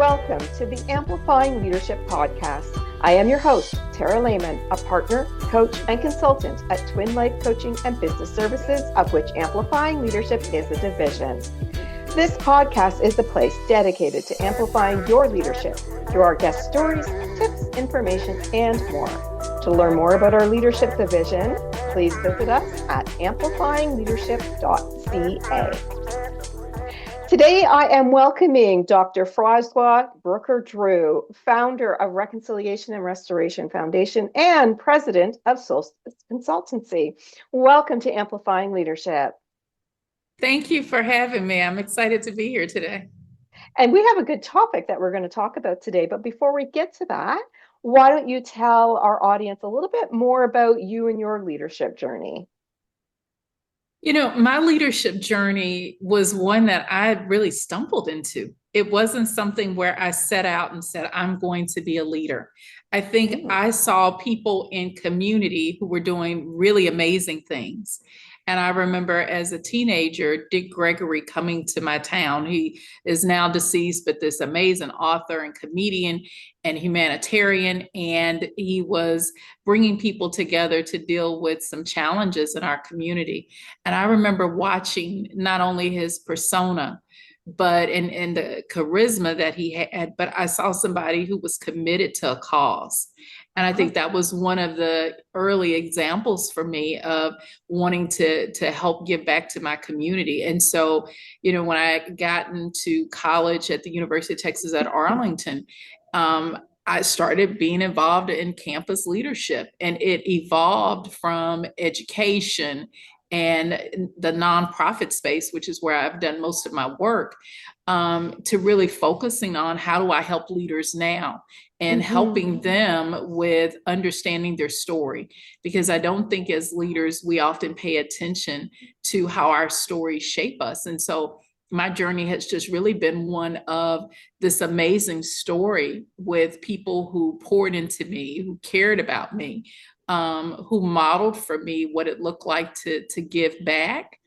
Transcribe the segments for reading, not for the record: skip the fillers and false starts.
Welcome to the Amplifying Leadership Podcast. I am your host, Tara Lehman, a partner, coach, and consultant at Twin Life Coaching and Business Services, of which Amplifying Leadership is a division. This podcast is the place dedicated to amplifying your leadership through our guest stories, tips, information, and more. To learn more about our leadership division, please visit us at amplifyingleadership.ca. Today, I am welcoming Dr. Froswa Brooker-Drew, founder of Reconciliation and Restoration Foundation and president of Soulstice Consultancy. Welcome to Amplifying Leadership. Thank you for having me. I'm excited to be here today. And we have a good topic that we're going to talk about today. But before we get to that, why don't you tell our audience a little bit more about you and your leadership journey? You know, my leadership journey was one that I really stumbled into. It wasn't something where I set out and said, I'm going to be a leader. I think I saw people in community who were doing really amazing things. And I remember as a teenager, Dick Gregory coming to my town. He is now deceased, but this amazing author and comedian and humanitarian. And he was bringing people together to deal with some challenges in our community. And I remember watching not only his persona, but in the charisma that he had, but I saw somebody who was committed to a cause. And I think that was one of the early examples for me of wanting to help give back to my community. And so, you know, when I got into college at the University of Texas at Arlington, I started being involved in campus leadership, and it evolved from education and the nonprofit space, which is where I've done most of my work, to really focusing on how do I help leaders now and helping them with understanding their story. Because I don't think as leaders, we often pay attention to how our stories shape us. And so my journey has just really been one of this amazing story with people who poured into me, who cared about me, who modeled for me what it looked like to give back,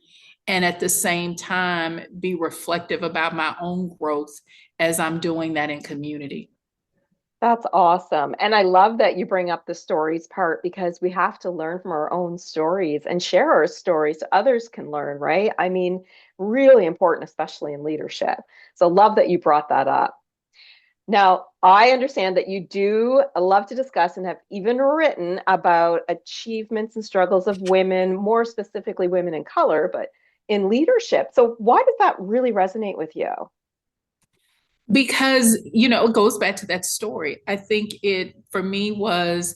and at the same time be reflective about my own growth as I'm doing that in community. That's awesome. And I love that you bring up the stories part, because we have to learn from our own stories and share our stories so others can learn, right? I mean, really important, especially in leadership. So love that you brought that up. Now, I understand that you do love to discuss and have even written about achievements and struggles of women, more specifically women in color, but in leadership. So why does that really resonate with you? Because, you know, it goes back to that story. I think it, for me, was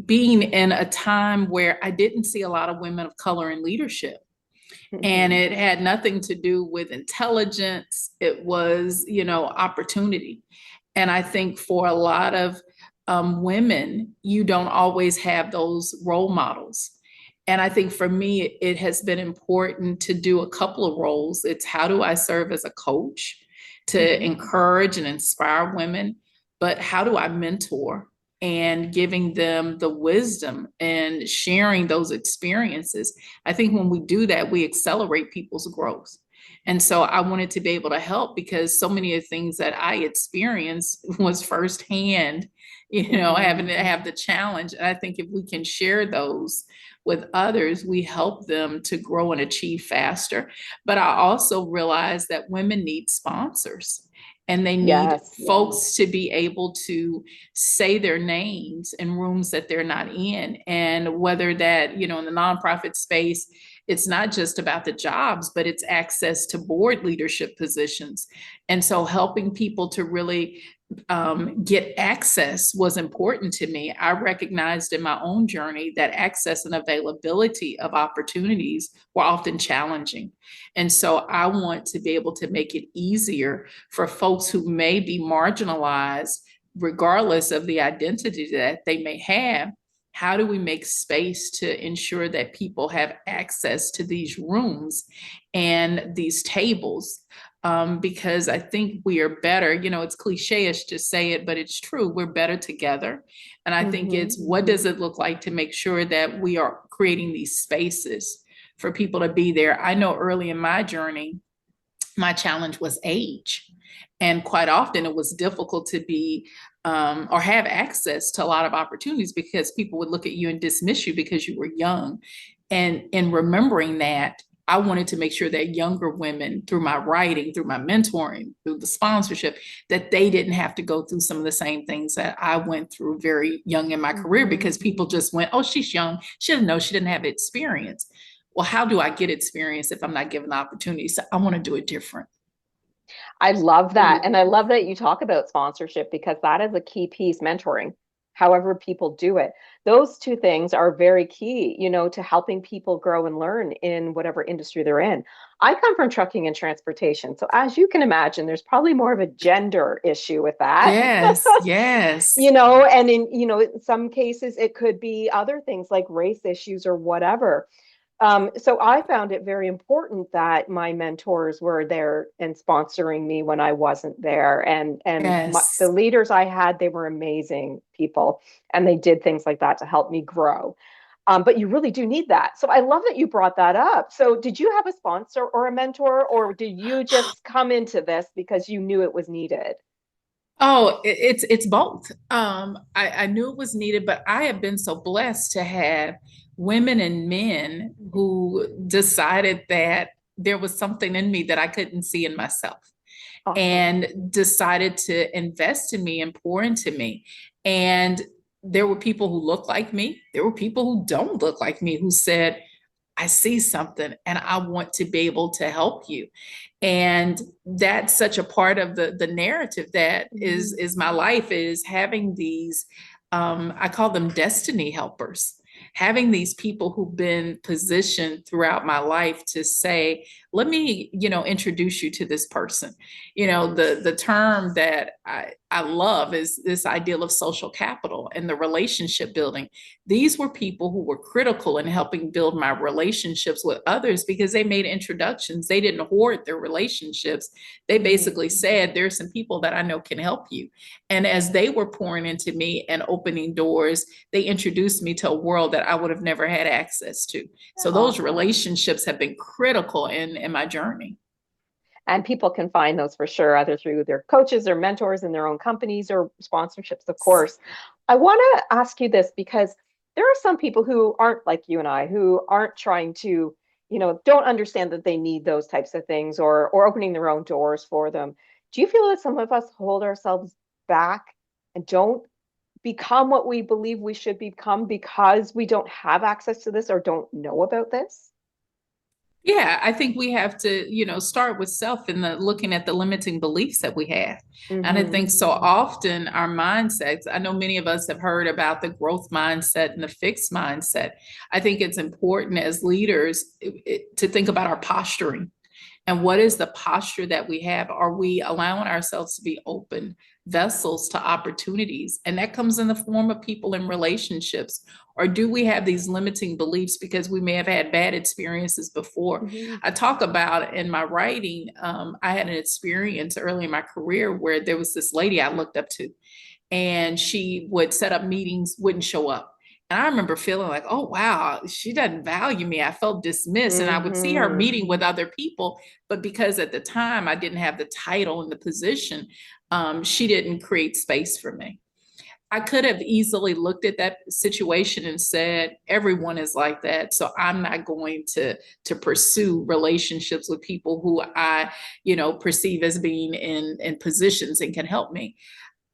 being in a time where I didn't see a lot of women of color in leadership. And it had nothing to do with intelligence. It was, you know, opportunity. And I think for a lot of women, you don't always have those role models. And I think for me, it has been important to do a couple of roles. It's how do I serve as a coach to encourage and inspire women, but how do I mentor and giving them the wisdom and sharing those experiences. I think when we do that, we accelerate people's growth. And so I wanted to be able to help, because so many of the things that I experienced was firsthand, you know, having to have the challenge. And I think if we can share those with others, we help them to grow and achieve faster. But I also realized that women need sponsors. And they need folks to be able to say their names in rooms that they're not in. And whether that, you know, in the nonprofit space, it's not just about the jobs, but it's access to board leadership positions. And so helping people to really get access was important to me. I recognized in my own journey that access and availability of opportunities were often challenging. And so I want to be able to make it easier for folks who may be marginalized, regardless of the identity that they may have. How do we make space to ensure that people have access to these rooms and these tables? Because I think we are better, you know, it's cliche-ish to say it, but it's true. We're better together. And I think it's what does it look like to make sure that we are creating these spaces for people to be there? I know early in my journey, my challenge was age. And quite often it was difficult to be or have access to a lot of opportunities because people would look at you and dismiss you because you were young. And in remembering that, I wanted to make sure that younger women, through my writing, through my mentoring, through the sponsorship, that they didn't have to go through some of the same things that I went through very young in my career, because people just went, oh, she's young. She didn't know, she didn't have experience. Well, how do I get experience if I'm not given the opportunity? So I want to do it different. I love that. And I love that you talk about sponsorship because that is a key piece, mentoring, however people do it. Those two things are very key, to helping people grow and learn in whatever industry they're in. I come from trucking and transportation. So as you can imagine, there's probably more of a gender issue with that. Yes, yes. And in some cases it could be other things like race issues or whatever. So I found it very important that my mentors were there and sponsoring me when I wasn't there. And the Yes. leaders I had, they were amazing people, and they did things like that to help me grow. But you really do need that. So I love that you brought that up. So did you have a sponsor or a mentor, or did you just come into this because you knew it was needed? Oh, it's both. I knew it was needed, but I have been so blessed to have women and men who decided that there was something in me that I couldn't see in myself, Awesome. and decided to invest in me and pour into me. And there were people who look like me. There were people who don't look like me who said, I see something and I want to be able to help you. And that's such a part of the narrative that Mhm. is my life, is having these I call them destiny helpers, having these people who've been positioned throughout my life to say, let me, introduce you to this person. The term that I love is this ideal of social capital and the relationship building. These were people who were critical in helping build my relationships with others because they made introductions. They didn't hoard their relationships. They basically Mhm. said, there's some people that I know can help you. And as they were pouring into me and opening doors, they introduced me to a world that I would have never had access to. So those Awesome. relationships have been critical in my journey. And people can find those for sure, either through their coaches or mentors in their own companies or sponsorships, of course. I want to ask you this because there are some people who aren't like you and I, who aren't trying to, don't understand that they need those types of things, or opening their own doors for them. Do you feel that some of us hold ourselves back and don't become what we believe we should become because we don't have access to this or don't know about this? Yeah, I think we have to, start with self and looking at the limiting beliefs that we have. And I Hmm. think so often our mindsets, I know many of us have heard about the growth mindset and the fixed mindset. I think it's important as leaders to think about our posturing. And what is the posture that we have? Are we allowing ourselves to be open vessels to opportunities? And that comes in the form of people in relationships. Or do we have these limiting beliefs because we may have had bad experiences before? Hmm. I talk about in my writing, I had an experience early in my career where there was this lady I looked up to, and she would set up meetings, wouldn't show up. And I remember feeling like, oh, wow, she doesn't value me. I felt dismissed. And I would see her Hmm. meeting with other people. But because at the time I didn't have the title and the position, she didn't create space for me. I could have easily looked at that situation and said, everyone is like that. So I'm not going to pursue relationships with people who I, perceive as being in positions and can help me.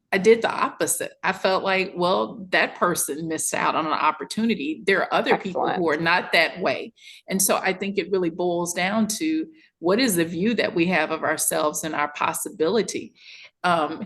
I did the opposite. I felt like, well, that person missed out on an opportunity. There are other people who are Excellent. not that way. And so I think it really boils down to what is the view that we have of ourselves and our possibility.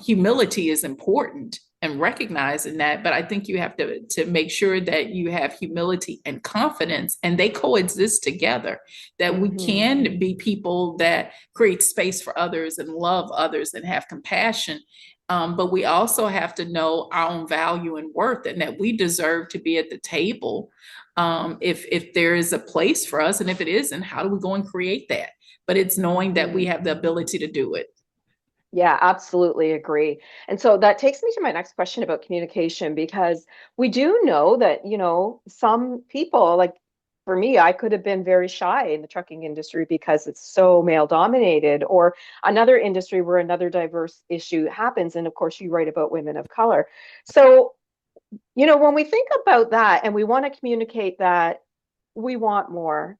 Humility is important and recognizing that, but I think you have to make sure that you have humility and confidence and they coexist together, that we Hmm. can be people that create space for others and love others and have compassion, but we also have to know our own value and worth, and that we deserve to be at the table. If there is a place for us, and if it isn't, how do we go and create that? But it's knowing that we Hmm. have the ability to do it. Yeah, absolutely agree. And so that takes me to my next question about communication, because we do know that, some people, like for me, I could have been very shy in the trucking industry because it's so male dominated, or another industry where another diverse issue happens. And of course, you write about women of color. So, when we think about that and we want to communicate that we want more,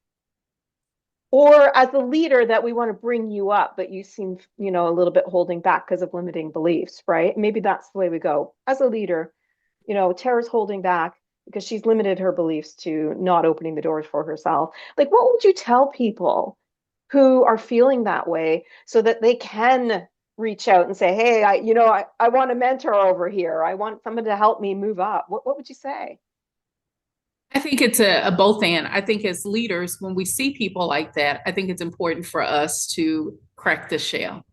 or as a leader that we want to bring you up, but you seem, a little bit holding back because of limiting beliefs, right? Maybe that's the way we go. As a leader, Tara's holding back because she's limited her beliefs to not opening the doors for herself. Like, what would you tell people who are feeling that way so that they can reach out and say, hey, I want a mentor over here. I want someone to help me move up. What would you say? I think it's a both and. I think as leaders, when we see people like that, I think it's important for us to crack the shell.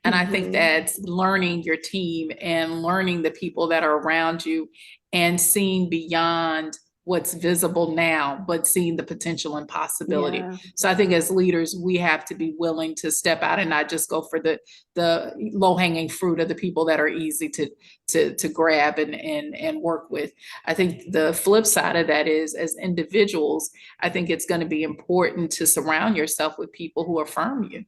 And I think Mm-hmm. that's learning your team and learning the people that are around you and seeing beyond what's visible now, but seeing the potential and possibility. Yeah. So I think as leaders, we have to be willing to step out and not just go for the low hanging fruit of the people that are easy to grab and work with. I think the flip side of that is, as individuals, I think it's going to be important to surround yourself with people who affirm you.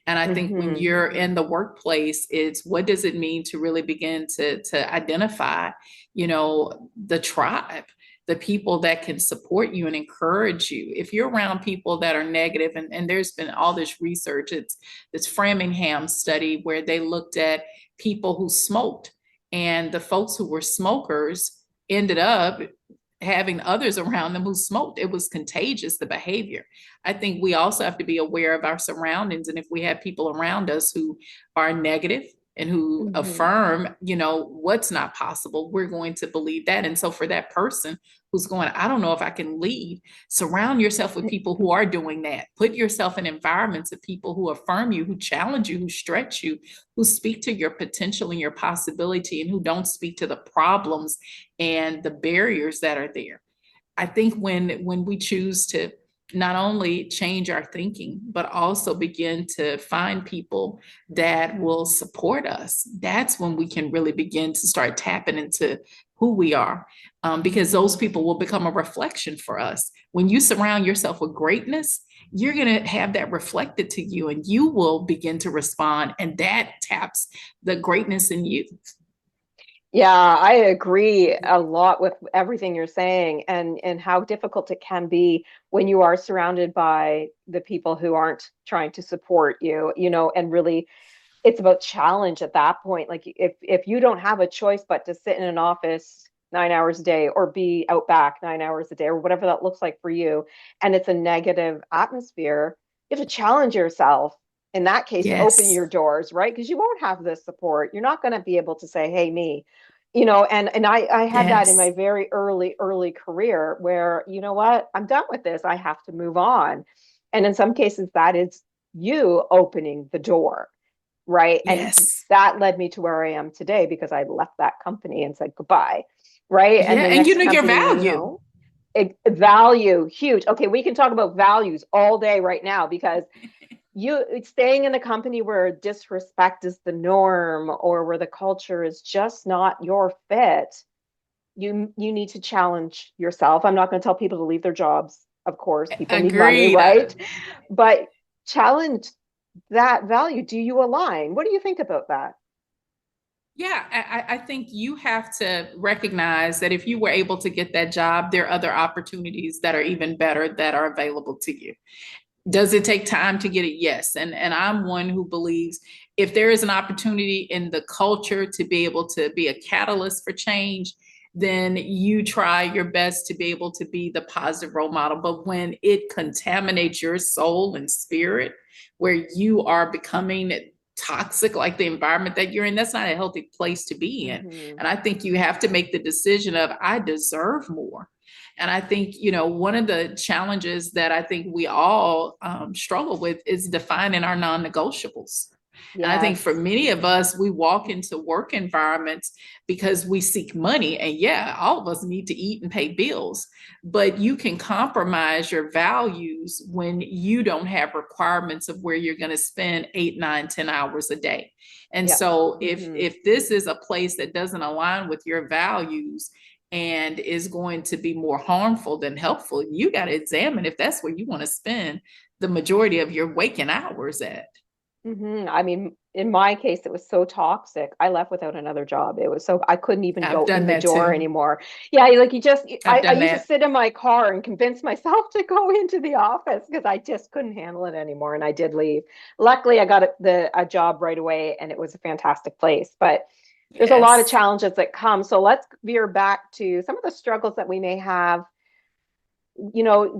And I think when Mm-hmm. you're in the workplace, it's what does it mean to really begin to identify, the tribe, the people that can support you and encourage you. If you're around people that are negative, and there's been all this research, it's this Framingham study where they looked at people who smoked, and the folks who were smokers ended up having others around them who smoked. It was contagious, the behavior. I think we also have to be aware of our surroundings. And if we have people around us who are negative and who Mm-hmm. affirm, what's not possible, we're going to believe that. And so for that person who's going, I don't know if I can lead, surround yourself with people who are doing that. Put yourself in environments of people who affirm you, who challenge you, who stretch you, who speak to your potential and your possibility, and who don't speak to the problems and the barriers that are there. I think when we choose to not only change our thinking, but also begin to find people that will support us, that's when we can really begin to start tapping into who we are, because those Mm-hmm. people will become a reflection for us. When you surround yourself with greatness, you're going to have that reflected to you, and you will begin to respond, and that taps the greatness in you. Yeah, I agree a lot with everything you're saying, and how difficult it can be when you are surrounded by the people who aren't trying to support you, and really it's about challenge at that point. Like if you don't have a choice but to sit in an office 9 hours a day or be out back 9 hours a day or whatever that looks like for you, and it's a negative atmosphere, you have to challenge yourself. In that case, to open Yes. your doors, right? Because you won't have the support. You're not going to be able to say, "Hey, me," and I had that in my Yes. very early career where, you know what, I'm done with this. I have to move on. And in some cases, that is you opening the door, right? And Yes. that led me to where I am today because I left that company and said goodbye, right? And Yeah. the And you next know your company, value. value, huge. Okay, we can talk about values all day right now because it's staying in a company where disrespect is the norm or where the culture is just not your fit. You need to challenge yourself. I'm not going to tell people to leave their jobs. Of course, people need money, Agreed. right? But challenge that value. Do you align? What do you think about that? Yeah, I think you have to recognize that if you were able to get that job, there are other opportunities that are even better that are available to you. Does it take time to get it? Yes. And I'm one who believes if there is an opportunity in the culture to be able to be a catalyst for change, then you try your best to be able to be the positive role model. But when it contaminates your soul and spirit, where you are becoming toxic, like the environment that you're in, that's not a healthy place to be in. Mm-hmm. And I think you have to make the decision of, I deserve more. And I think, one of the challenges that I think we all struggle with is defining our non negotiables. And I think for Yes. many of us, we walk into work environments because we seek money. And yeah, all of us need to eat and pay bills, but you can compromise your values when you don't have requirements of where you're going to spend 8, 9, 10 hours a day. And Yeah. so if Mm-hmm. if this is a place that doesn't align with your values, and is going to be more harmful than helpful, you got to examine if that's where you want to spend the majority of your waking hours at. I mean, in my case, it was so toxic. I left without another job. It was so I couldn't even I've go in done the that door too. anymore. Yeah, like I've I done used to that. sit in my car and convince myself to go into the office because I just couldn't handle it anymore. And I did leave. Luckily, I got a job right away and it was a fantastic place. But there's a lot of Yes. challenges that come. So let's veer back to some of the struggles that we may have,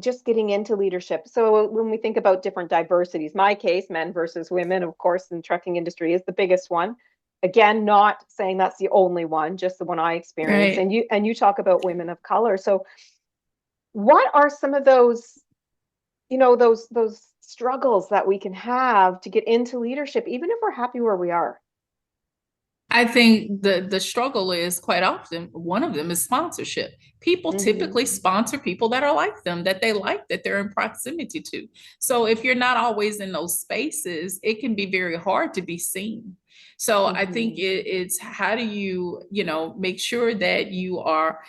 just getting into leadership. So when we think about different diversities, my case, men versus women, of course, in the trucking industry is the biggest one. Again, not saying that's the only one, just the one I experienced. Right. And you talk about women of color. So what are some of those, those struggles that we can have to get into leadership, even if we're happy where we are? I think the struggle is quite often one of them is sponsorship. People Hmm. typically sponsor people that are like them, that they like, that they're in proximity to. So if you're not always in those spaces, it can be very hard to be seen. So I think Hmm. it's how do you, make sure that you are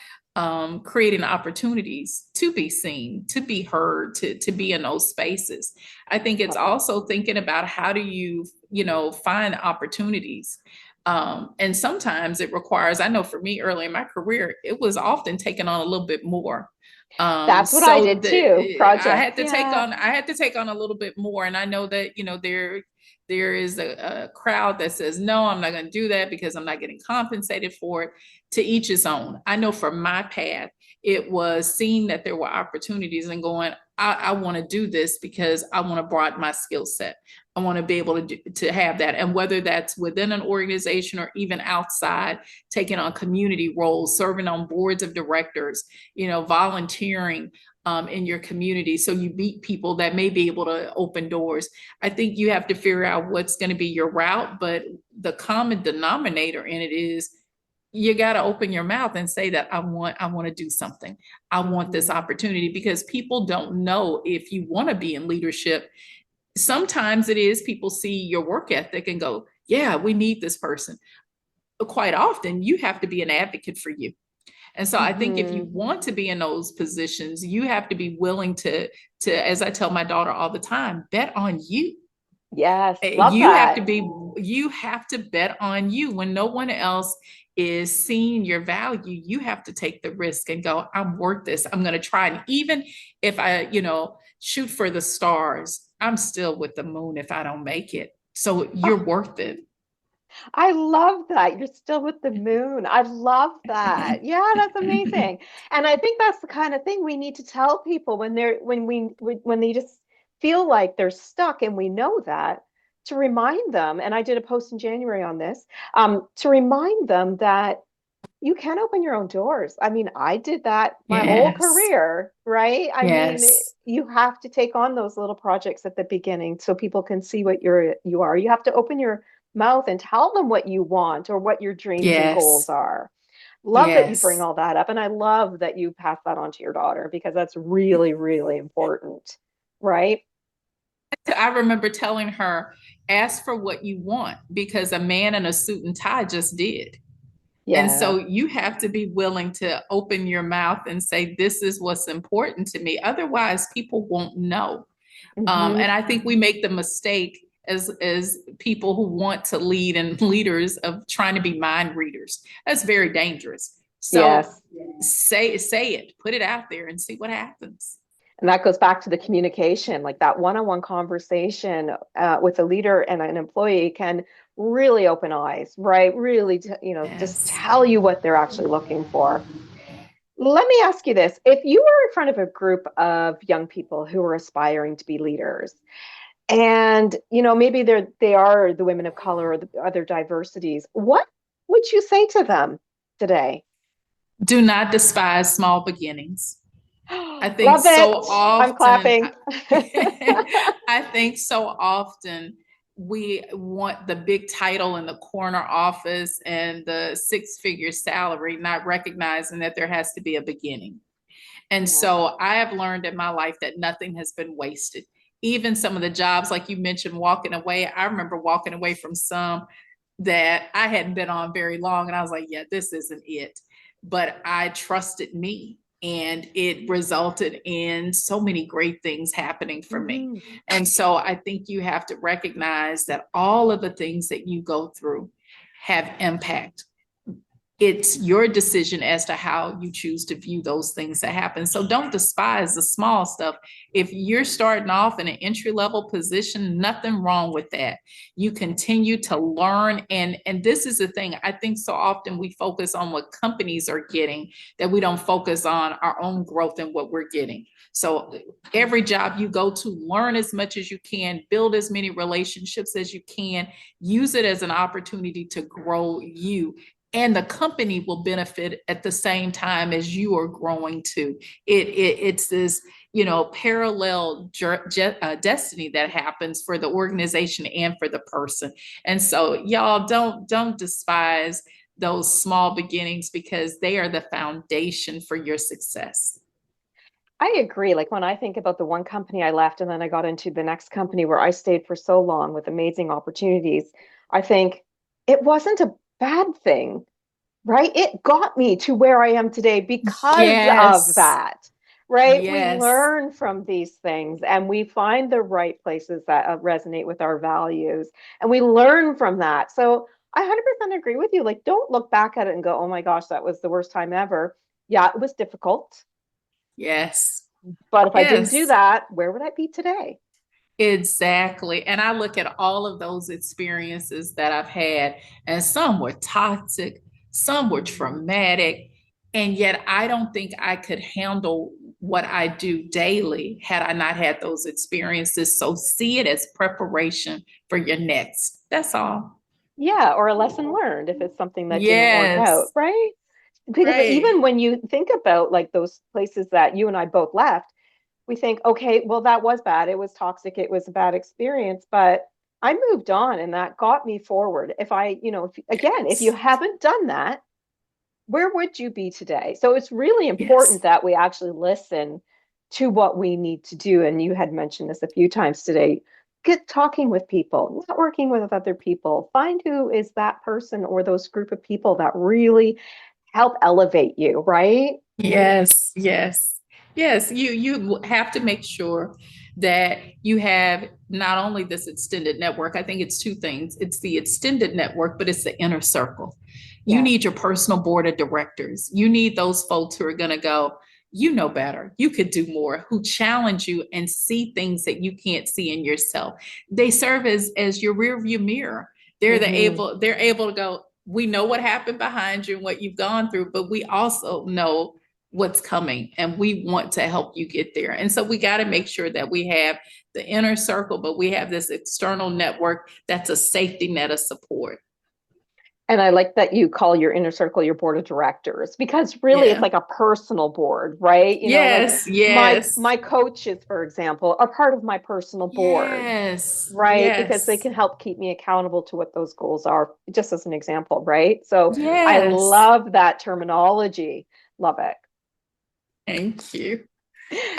creating opportunities to be seen, to be heard, to be in those spaces. I think it's Love that. also thinking about how do you, find opportunities, and sometimes it requires, I know for me early in my career, it was often taken on a little bit more. That's what I So did too. I Projects. had to take Yeah. on, a little bit more. And I know that, there is a crowd that says, no, I'm not going to do that because I'm not getting compensated for it. To each his own. I know for my path, it was seeing that there were opportunities and going, I want to do this because I want to broaden my skill set. I want to be able to have that. And whether that's within an organization or even outside, taking on community roles, serving on boards of directors, volunteering in your community. So you meet people that may be able to open doors. I think you have to figure out what's going to be your route, but the common denominator in it is you got to open your mouth and say that I want to do something. I want this Hmm. opportunity, because people don't know if you want to be in leadership. Sometimes it is people see your work ethic and go, yeah, we need this person. But quite often you have to be an advocate for you. And so I think if you Hmm. want to be in those positions, you have to be willing as I tell my daughter all the time, bet on you. Yes. Love You have to that. be, you have to bet on you when no one else is seeing your value. You have to take the risk and go, I'm worth this. I'm going to try. And even if I, shoot for the stars, I'm still with the moon if I don't make it. So you're worth it. I love that. You're still with the moon. I love that. Yeah, that's amazing. And I think that's the kind of thing we need to tell people when when they just feel like they're stuck, and we know that, to remind them. And I did a post in January on this, to remind them that you can open your own doors. I mean, I did that my whole Yes. career, right? I mean, Yes. you have to take on those little projects at the beginning so people can see what you are. You have to open your mouth and tell them what you want or what your dreams and goals Yes. are. Love that you bring Yes. all that up. And I love that you pass that on to your daughter because that's really, really important, right? I remember telling her, ask for what you want, because a man in a suit and tie just did. And Yeah. so you have to be willing to open your mouth and say, this is what's important to me. Otherwise, people won't know. Hmm. And I think we make the mistake as people who want to lead and leaders of trying to be mind readers. That's very dangerous. So Yes. say it, put it out there and see what happens. And that goes back to the communication, like that one-on-one conversation with a leader and an employee can really open eyes, right? Really, just Yes. tell you what they're actually looking for. Let me ask you this. If you were in front of a group of young people who are aspiring to be leaders, and maybe they are the women of color or the other diversities, what would you say to them today? Do not despise small beginnings. I think Love so it. I'm often, clapping. I think so often we want the big title in the corner office and the six-figure salary, not recognizing that there has to be a beginning. And Yeah. so I have learned in my life that nothing has been wasted. Even some of the jobs, like you mentioned, walking away, I remember walking away from some that I hadn't been on very long. And I was like, yeah, this isn't it. but I trusted me. And it resulted in so many great things happening for me. Mm-hmm. And so I think you have to recognize that all of the things that you go through have impact. It's your decision as to how you choose to view those things that happen. So don't despise the small stuff. If you're starting off in an entry level position, nothing wrong with that. You continue to learn. And this is the thing. I think so often we focus on what companies are getting, that we don't focus on our own growth and what we're getting. So every job you go to, learn as much as you can, build as many relationships as you can, use it as an opportunity to grow you, and the company will benefit at the same time as you are growing too. It's this, parallel destiny that happens for the organization and for the person. And so y'all don't despise those small beginnings, because they are the foundation for your success. I agree. Like when I think about the one company I left and then I got into the next company where I stayed for so long with amazing opportunities, I think it wasn't a bad thing, right? It got me to where I am today because of Yes. that, right? We Yes. learn from these things and we find the right places that resonate with our values and we learn from that. So I 100% agree with you. Like, don't look back at it and go, oh my gosh, that was the worst time ever. Yeah, it was difficult. Yes. But if I didn't do Yes. that, where would I be today? Exactly. And I look at all of those experiences that I've had, and some were toxic, some were Mhm. traumatic, and yet I don't think I could handle what I do daily had I not had those experiences. So see it as preparation for your next. That's all. Yeah, or a lesson learned if it's something that didn't work out, Yes. right? Because even Right. when you think about like those places that you and I both left, we think, okay, well, that was bad. It was toxic. It was a bad experience, but I moved on and that got me forward. If I, again, if you Yes. haven't done that, where would you be today? So it's really important Yes. that we actually listen to what we need to do. And you had mentioned this a few times today. Get talking with people, networking with other people, find who is that person or those group of people that really help elevate you, right? Yes, yes, yes. You have to make sure that you have not only this extended network. I think it's two things. It's the extended network, but it's the inner circle. You Yes. need your personal board of directors. You need those folks who are going to go, you know better, you could do more, who challenge you and see things that you can't see in yourself. They serve as your rear view mirror. Hmm. They're able to go, we know what happened behind you and what you've gone through, but we also know what's coming and we want to help you get there. And so we got to make sure that we have the inner circle, but we have this external network that's a safety net of support. And I like that you call your inner circle your board of directors because really it's Yeah. like a personal board, right? Like Yes, my yes, coaches, for example, are part of my personal board, yes, right? Because they yes, can help keep me accountable to what those goals are, just as an example, right? So I yes. love that terminology. Love it. Thank you.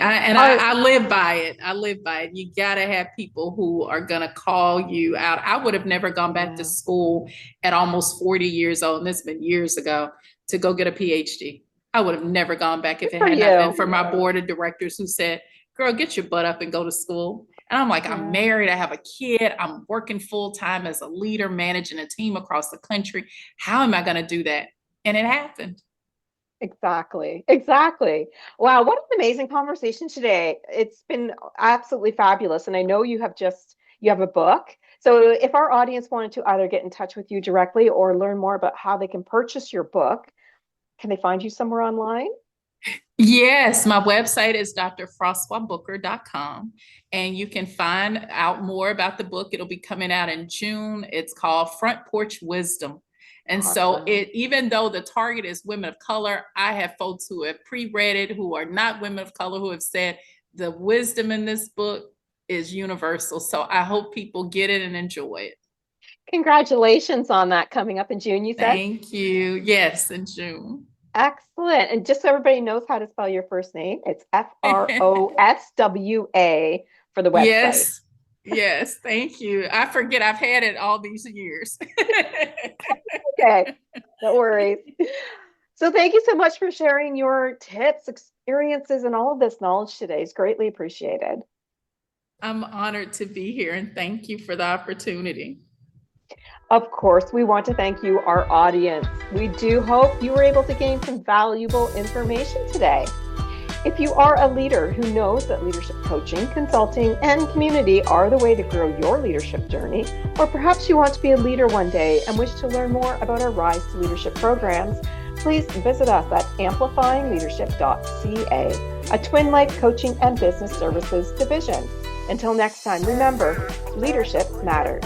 And All right. I live by it. I live by it. You got to have people who are going to call you out. I would have never gone back to Yeah. school at almost 40 years old, and this has been years ago, to go get a PhD. I would have never gone back Good if it for had not been you. for my board of directors who said, girl, get your butt up and go to school. And I'm like, I'm Yeah. married, I have a kid, I'm working full time as a leader, managing a team across the country. How am I going to do that? And it happened. Exactly. Exactly. Wow, what an amazing conversation today. It's been absolutely fabulous. And I know you have a book. So if our audience wanted to either get in touch with you directly or learn more about how they can purchase your book, can they find you somewhere online? Yes, my website is drfroswabooker.com, and you can find out more about the book. It'll be coming out in June. It's called Front Porch Wisdom. And so Awesome. it, even though the target is women of color, I have folks who have pre-read it, who are not women of color, who have said the wisdom in this book is universal. So I hope people get it and enjoy it. Congratulations on that coming up in June, you said? Thank you. Yes, in June. Excellent. And just so everybody knows how to spell your first name, it's Froswa for the website. Yes. Yes. Thank you. I forget I've had it all these years. Okay, no worries. So thank you so much for sharing your tips, experiences, and all of this knowledge today. It's greatly appreciated. I'm honored to be here and thank you for the opportunity. Of course, we want to thank you, our audience. We do hope you were able to gain some valuable information today. If you are a leader who knows that leadership coaching, consulting, and community are the way to grow your leadership journey, or perhaps you want to be a leader one day and wish to learn more about our Rise to Leadership programs, please visit us at amplifyingleadership.ca, a Twin Life coaching and business services division. Until next time, remember, leadership matters.